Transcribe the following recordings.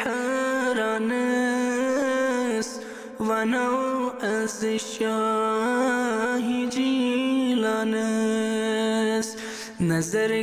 حرانس ونو از شاه جیلانس نظر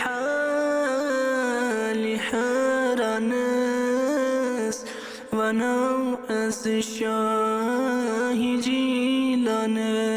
حال حرانس ونو از شاه جیلانس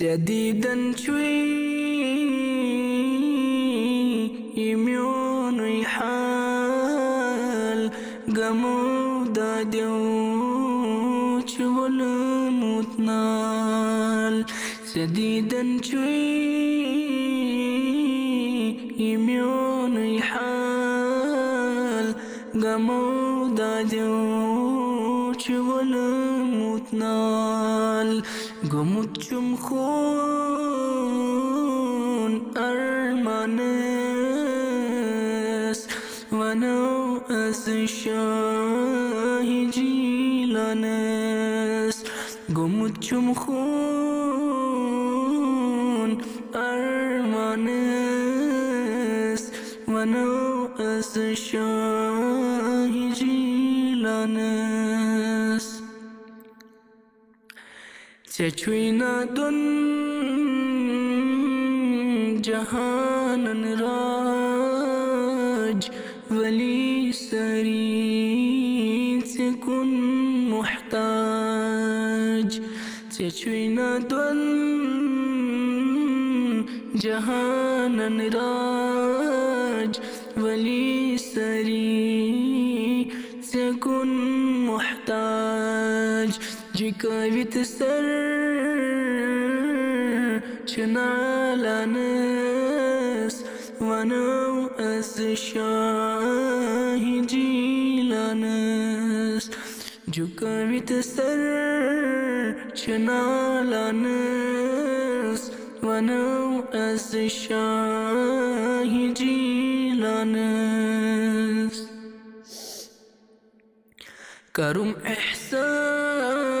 جديدا شوي يميون حال قمودا ديوش والمتنال جديدا شوي يميون حال قمودا ديوش والمتنال قمتشم خون أرمانس ونو أس شاه جيلانس قمتشم خون أرمانس ونو أس شاه جيلانس چچوینا دن جهان راج ولی سری سکن محتاج چچوینا دن جهان راج ولی سری سکن محتاج جكاويت سر شنالانس ونو أس شاه جيلانس جكاويت سر شنالانس ونو أس شاه جيلانس كرم إحسان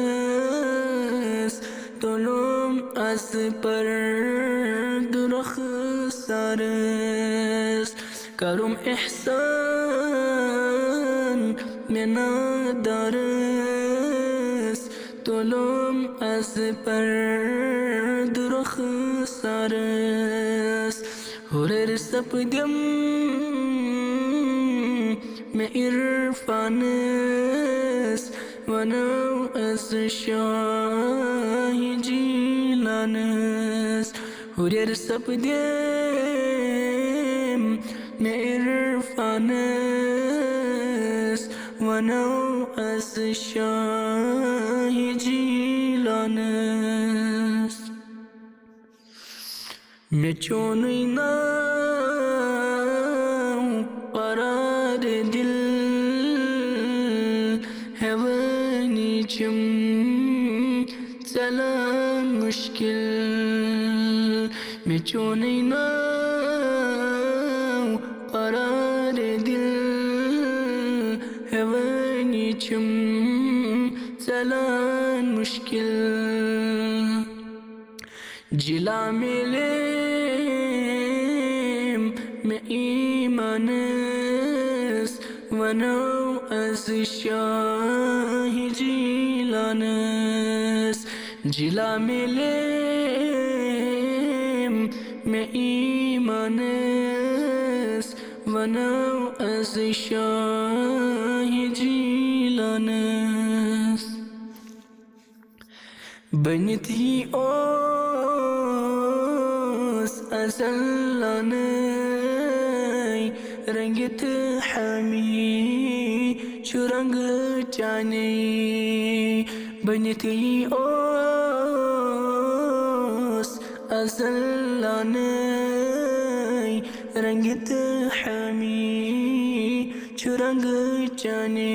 منادارس تلوم أسبر درخ سارس كرم إحسان منادارس تلوم أسبر درخ سارس هرر سبدم میں عرفانس ونو أس شاه جيلانس هرر سبدم میں عرفانس ونو أس شاه جيلانس میں چونی ناو قرار دل هواني جم سلام مشكل مجوني ناو قرار دل هواني جم سلام مشكل جلا مليم میں ایمانس ونو أس شاه جيلانس جلا مليم میں ایمانس ونو أس شاه جيلانس بنتي أوس أسلاني رنگت حمي شو رنگ جاني بنتي أوس azallanay rangit hami churang chane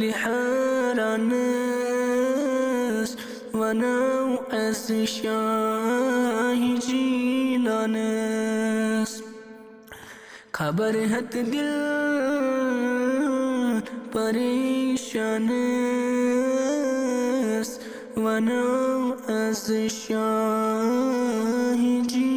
لحالانس ونو أس شاهي جيلانس خبر هت دل پریشانس ونو أس شاهي جيلانس